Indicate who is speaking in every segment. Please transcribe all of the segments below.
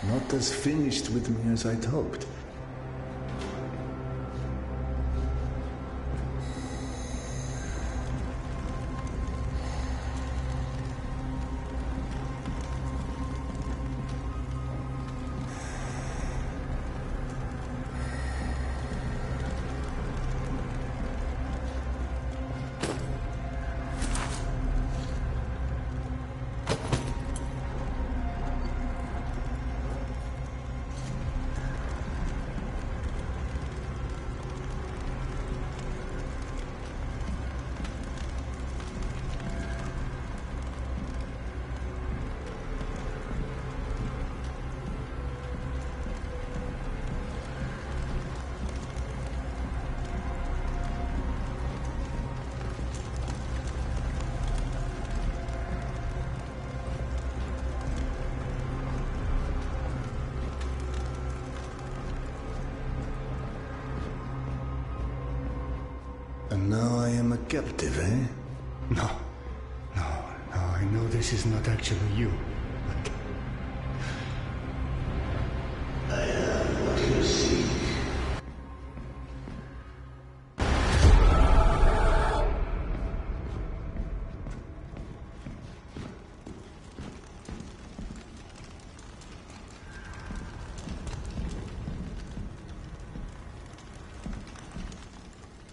Speaker 1: Not as finished with me as I'd hoped. And now I am a captive, eh?
Speaker 2: No, I know this is not actually you, but...
Speaker 1: I am what you seek.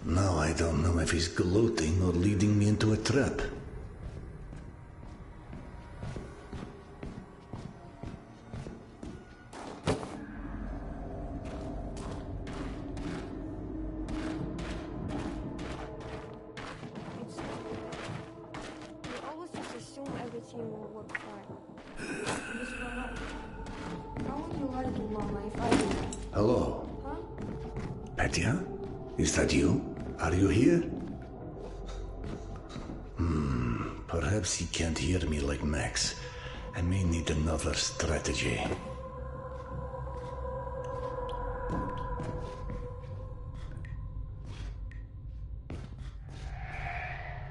Speaker 1: Now I don't know if he's gloating or leading me into a trap.
Speaker 3: You always just assume everything will work fine. How would you like it, Mama, if I did?
Speaker 1: Hello?
Speaker 3: Huh?
Speaker 1: Petya? Is that you? Are you here? Perhaps he can't hear me like Max. I may need another strategy.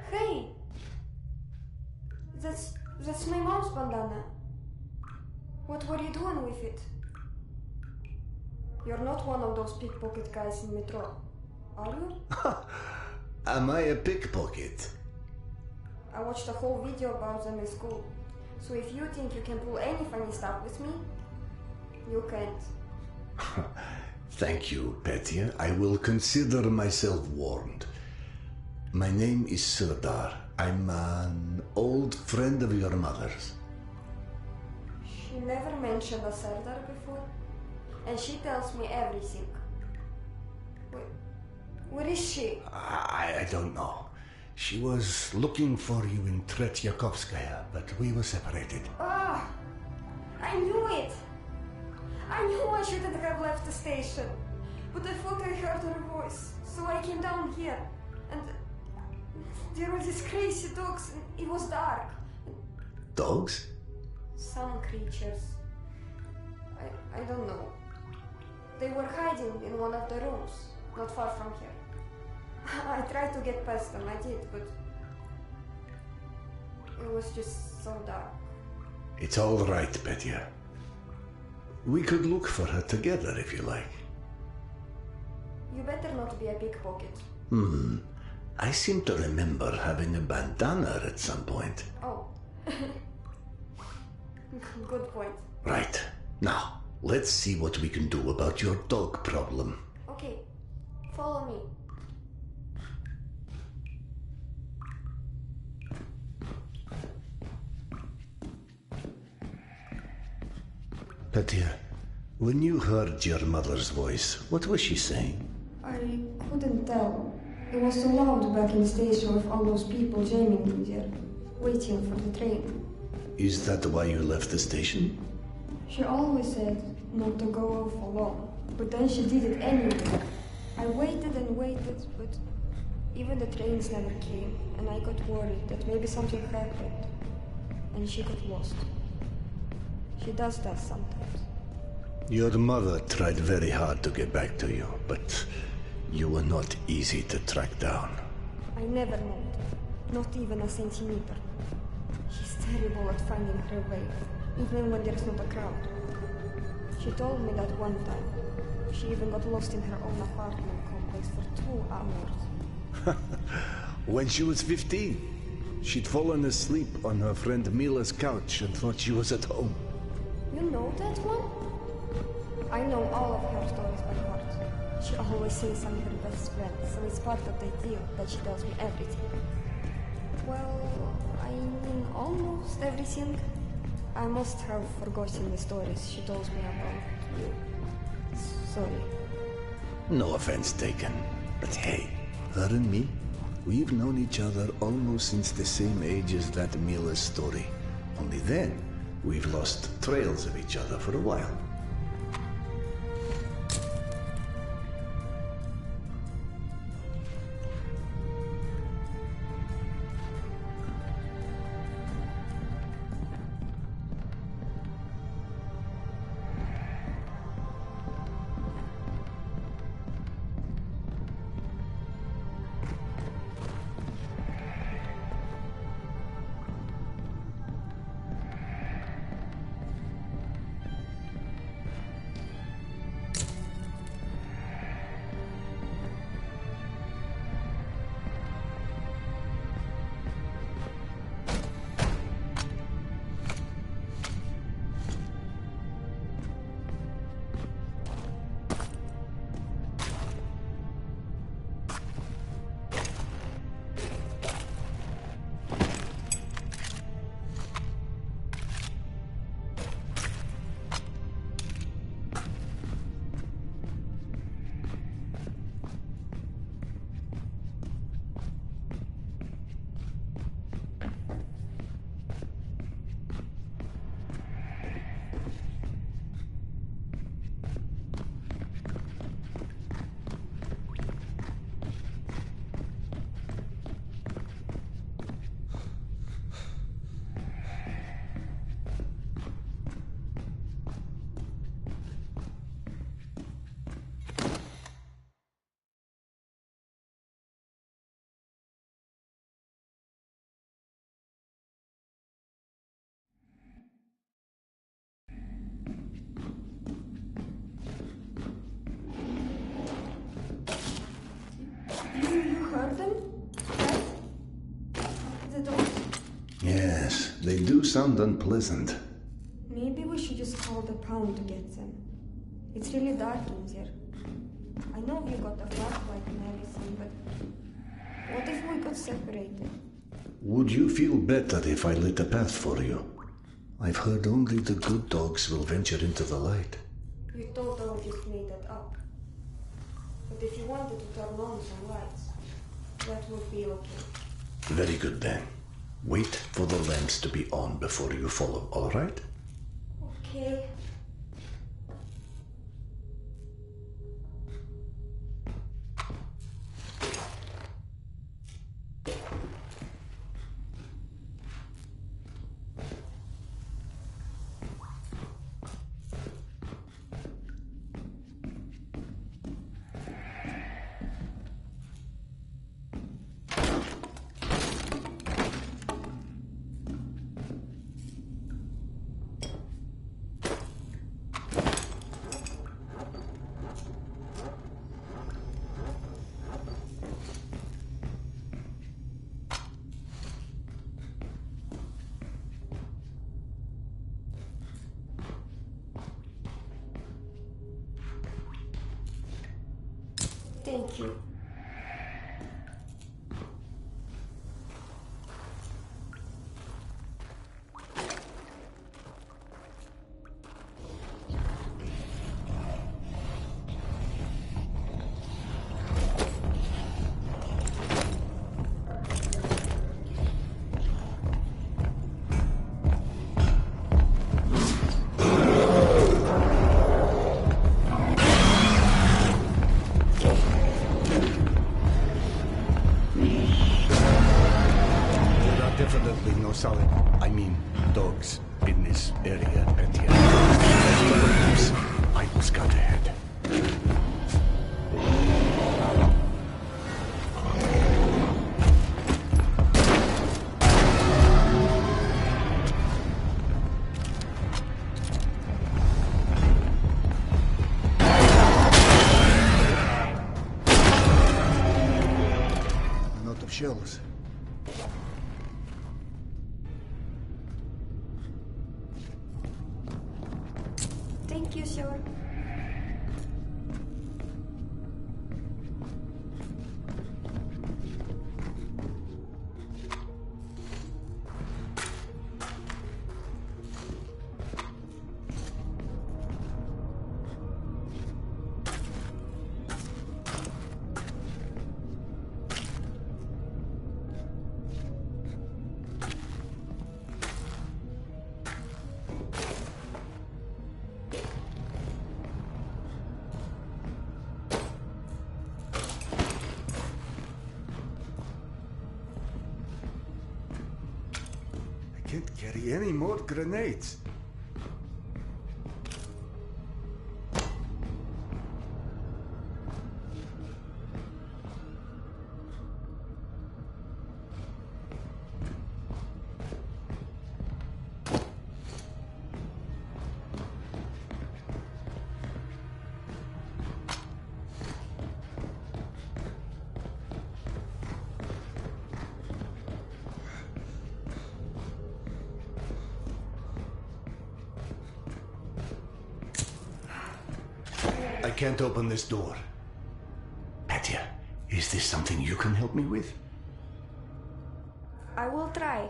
Speaker 3: Hey! That's my mom's bandana. What were you doing with it? You're not one of those pickpocket guys in Metro, are you?
Speaker 1: Am I a pickpocket?
Speaker 3: I watched a whole video about them in school. So if you think you can pull any funny stuff with me, you can't.
Speaker 1: Thank you, Petya. I will consider myself warned. My name is Serdar. I'm an old friend of your mother's.
Speaker 3: She never mentioned a Serdar before, and she tells me everything. Where is she?
Speaker 1: I don't know. She was looking for you in Tretyakovskaya, but we were separated.
Speaker 3: Ah! I knew it! I knew I shouldn't have left the station. But I thought I heard her voice, so I came down here. And there were these crazy dogs, and it was dark.
Speaker 1: Dogs?
Speaker 3: Some creatures. I don't know. They were hiding in one of the rooms, not far from here. I tried to get past them, I did, but it was just so dark.
Speaker 1: It's all right, Petya. We could look for her together if you like.
Speaker 3: You better not be a pickpocket.
Speaker 1: I seem to remember having a bandana at some point.
Speaker 3: Oh. Good point.
Speaker 1: Right. Now, let's see what we can do about your dog problem.
Speaker 3: Okay, follow me.
Speaker 1: Petya, when you heard your mother's voice, what was she saying?
Speaker 3: I couldn't tell. It was so loud back in the station with all those people jamming in there, waiting for the train.
Speaker 1: Is that why you left the station?
Speaker 3: She always said not to go off alone, but then she did it anyway. I waited and waited, but even the trains never came, and I got worried that maybe something happened, and she got lost. She does that sometimes.
Speaker 1: Your mother tried very hard to get back to you, but you were not easy to track down.
Speaker 3: I never moved, not even a centimeter. She's terrible at finding her way, even when there's not a crowd. She told me that one time. She even got lost in her own apartment complex for 2 hours.
Speaker 1: When she was 15, she'd fallen asleep on her friend Mila's couch and thought she was at home.
Speaker 3: You know that one? I know all of her stories by heart. She always says I'm her best friend, so it's part of the deal that she tells me everything. Well, I mean almost everything. I must have forgotten the stories she told me about you. Sorry.
Speaker 1: No offense taken. But hey, her and me, we've known each other almost since the same age as that Mila's story. Only then, we've lost trails of each other for a while.
Speaker 3: You heard them? Right? The dogs.
Speaker 1: Yes, they do sound unpleasant.
Speaker 3: Maybe we should just call the pound to get them. It's really dark in there. I know you got a flashlight and everything, but what if we got separated?
Speaker 1: Would you feel better if I lit a path for you? I've heard only the good dogs will venture into the light.
Speaker 3: You totally just made that up. But if you wanted to turn on some lights, that would be okay.
Speaker 1: Very good then. Wait for the lamps to be on before you follow, all right?
Speaker 3: Okay. Thank you.
Speaker 1: shells.
Speaker 3: Thank you, sir.
Speaker 1: I can't carry any more grenades. I can't open this door. Petya, is this something you can help me with?
Speaker 3: I will try.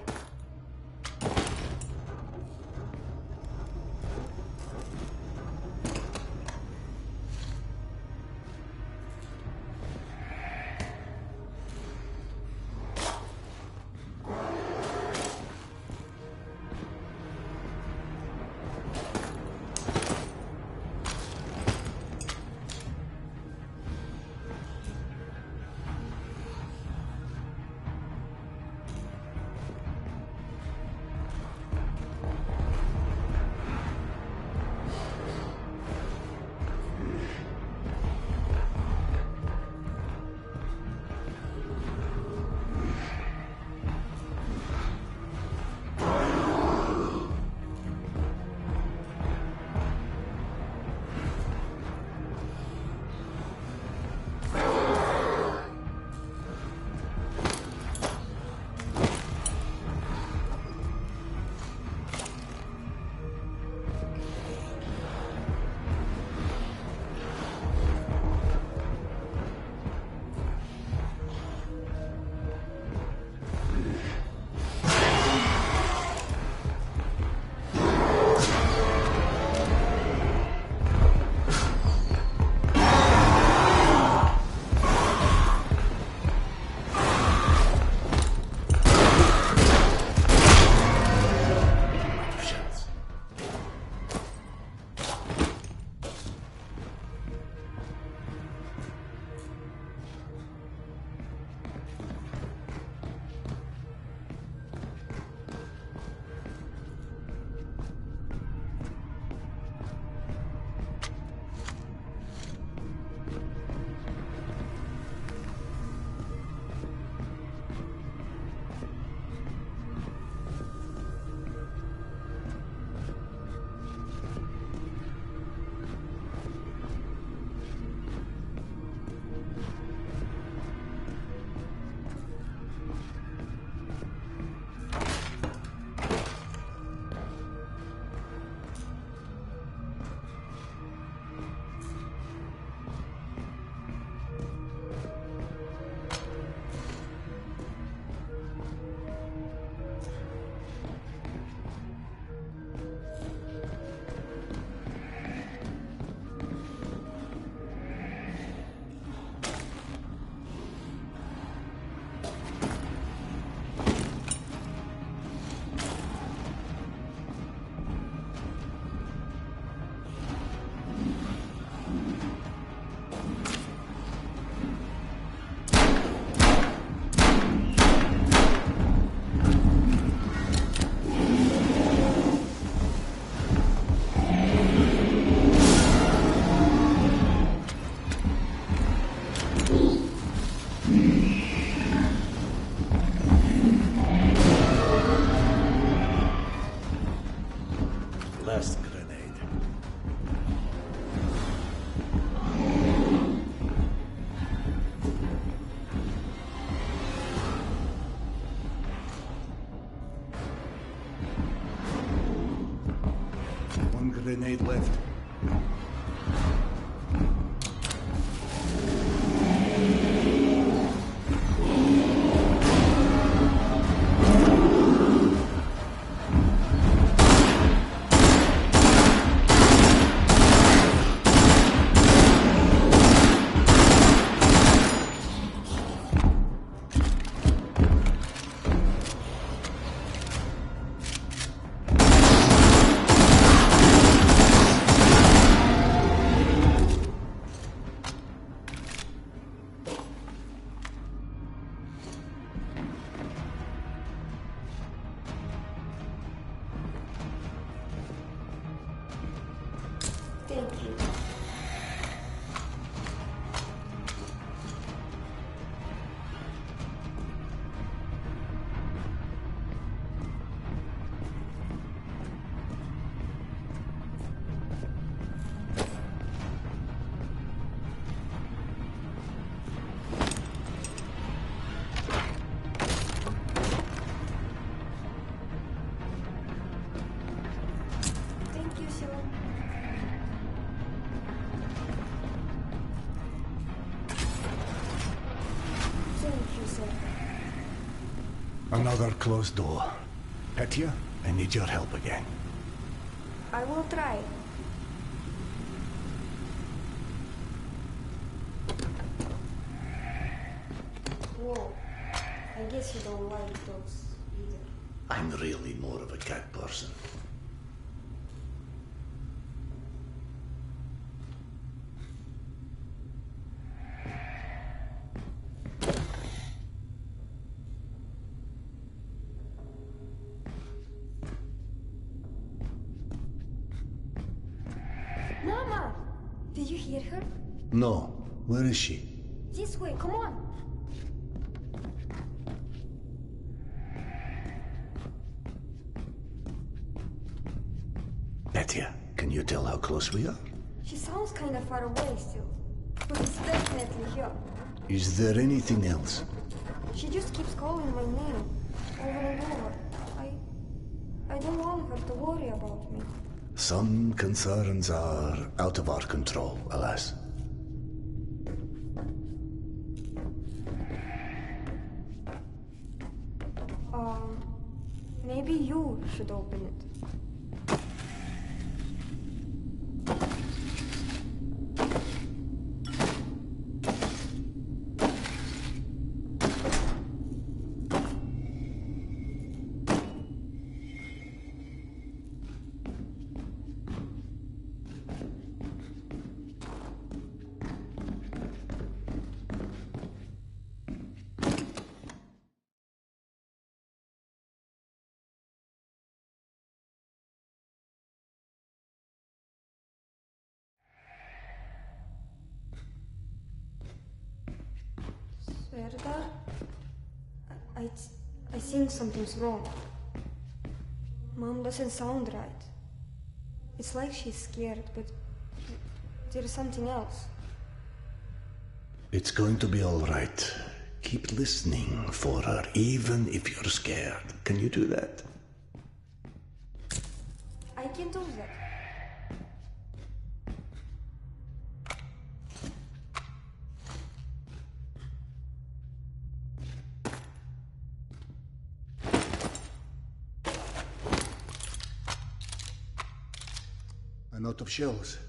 Speaker 1: One grenade left.
Speaker 3: Thank you. Thank you, sir. Thank you, sir.
Speaker 1: Another closed door. Petya, I need your help again.
Speaker 3: I will try. Whoa. I guess you don't like dogs either.
Speaker 1: I'm really more of a cat person.
Speaker 3: Mama! Did you hear her?
Speaker 1: No. Where is she?
Speaker 3: This way, come on!
Speaker 1: Petya, can you tell how close we are?
Speaker 3: She sounds kind of far away still. But it's definitely here.
Speaker 1: Is there anything else?
Speaker 3: She just keeps calling my name over and over. I don't want her to worry about me.
Speaker 1: Some concerns are out of our control, alas.
Speaker 3: Maybe you should open it. Serdar? I think something's wrong. Mom doesn't sound right. It's like she's scared, but there's something else.
Speaker 1: It's going to be all right. Keep listening for her, even if you're scared. Can you do that?
Speaker 3: I can do that.
Speaker 1: I'm out of shells.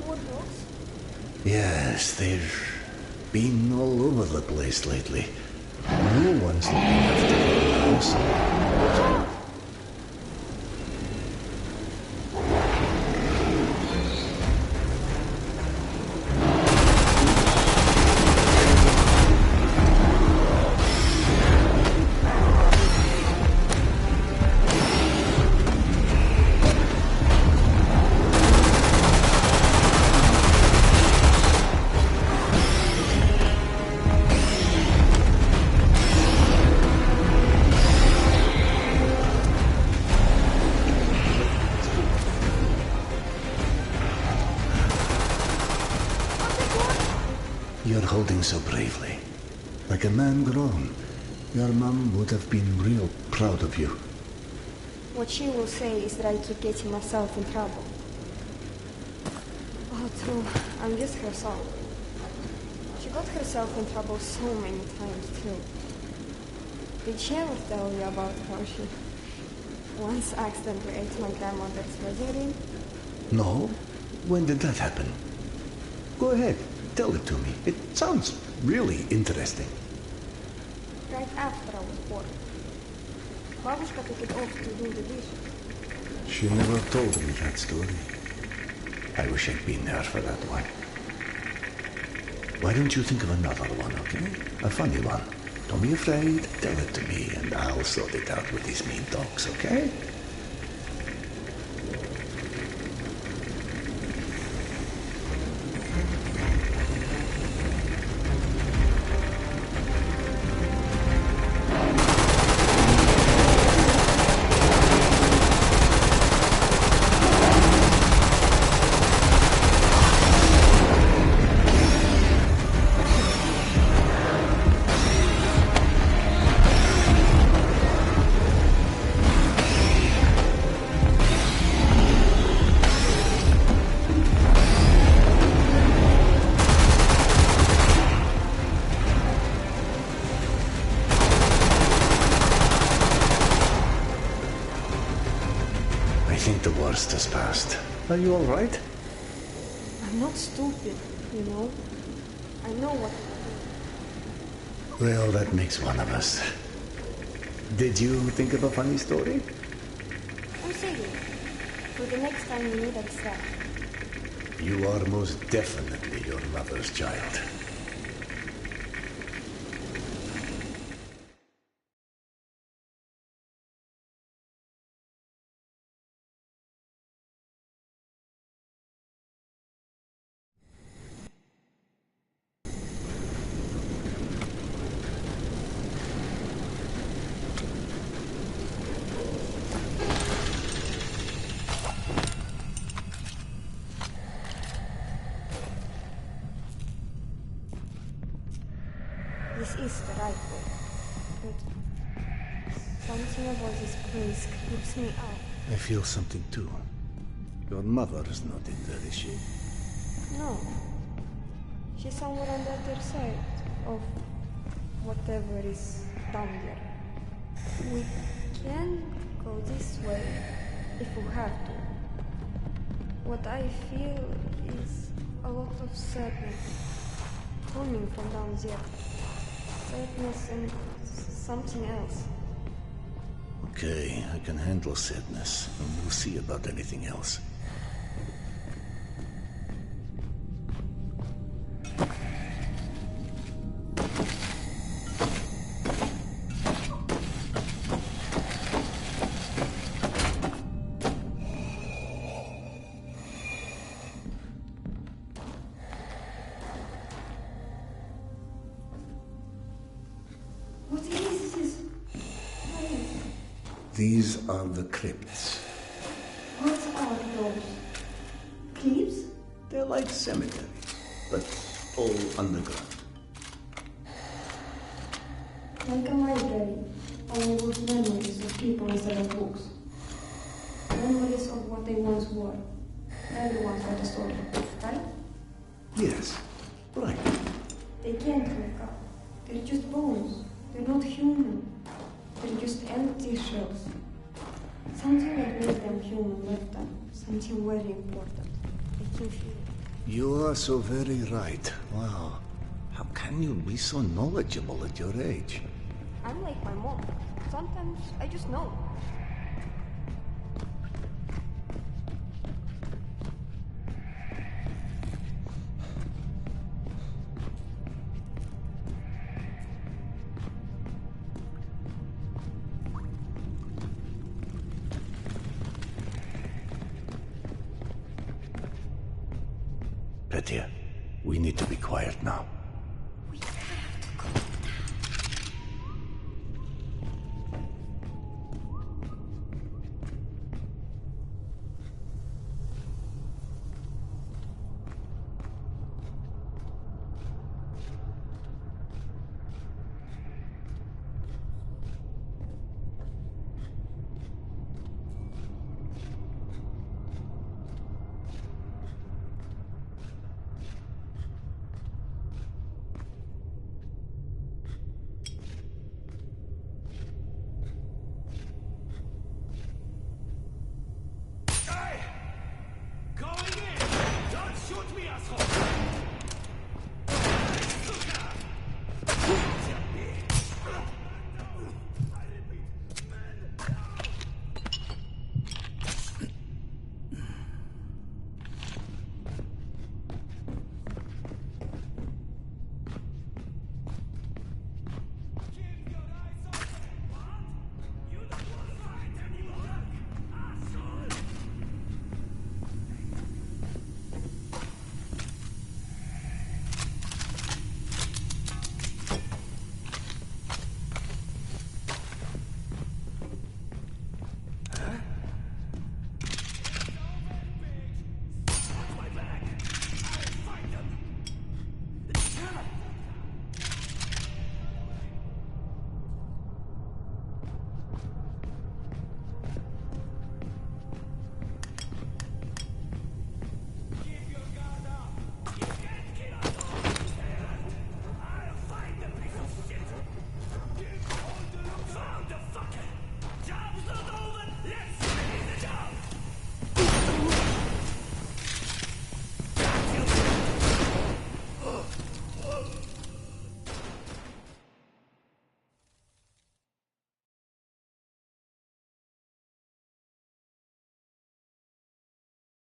Speaker 3: More dogs?
Speaker 1: Yes, they've been all over the place lately. No one's looking after the house. You're holding so bravely. Like a man grown. Your mom would have been real proud of you.
Speaker 3: What she will say is that I keep getting myself in trouble. Oh, true. I'm just her son. She got herself in trouble so many times, too. Did she ever tell you about how she once accidentally ate my grandmother's wedding ring?
Speaker 1: No? When did that happen? Go ahead, tell it to me. It sounds really interesting.
Speaker 3: Right after I was born. Babushka took it off to do the dishes.
Speaker 1: She never told me that story. I wish I'd been there for that one. Why don't you think of another one, okay? A funny one. Don't be afraid. Tell it to me, and I'll sort it out with these mean dogs, okay? I think the worst has passed. Are you all right?
Speaker 3: I'm not stupid, you know? I know what to do.
Speaker 1: Well, that makes one of us. Did you think of a funny story?
Speaker 3: I'm saving it. For the next time you need a distraction.
Speaker 1: You are most definitely your mother's child.
Speaker 3: This is the right way. But something about this place creeps me out.
Speaker 1: I feel something too. Your mother is not in there, is she?
Speaker 3: No. She's somewhere on the other side of whatever is down there. We can go this way if we have to. What I feel is a lot of sadness coming from down there. Sadness and something else.
Speaker 1: Okay, I can handle sadness, and we'll see about anything else.
Speaker 3: What is this?
Speaker 1: These are the crypts.
Speaker 3: What are those? Cliffs?
Speaker 1: They're like cemeteries, but all underground.
Speaker 3: Like a library, only with memories of people instead of books. Memories of what they once were. Everyone's got a story, right?
Speaker 1: Yes, right.
Speaker 3: They can't wake up. They're just bones. They're not human. They're just empty shells. Something that made them human left them. Something very important. I can feel it.
Speaker 1: You are so very right. Wow. How can you be so knowledgeable at your age?
Speaker 3: I'm like my mom. Sometimes I just know.
Speaker 1: Petya, we need to be quiet now.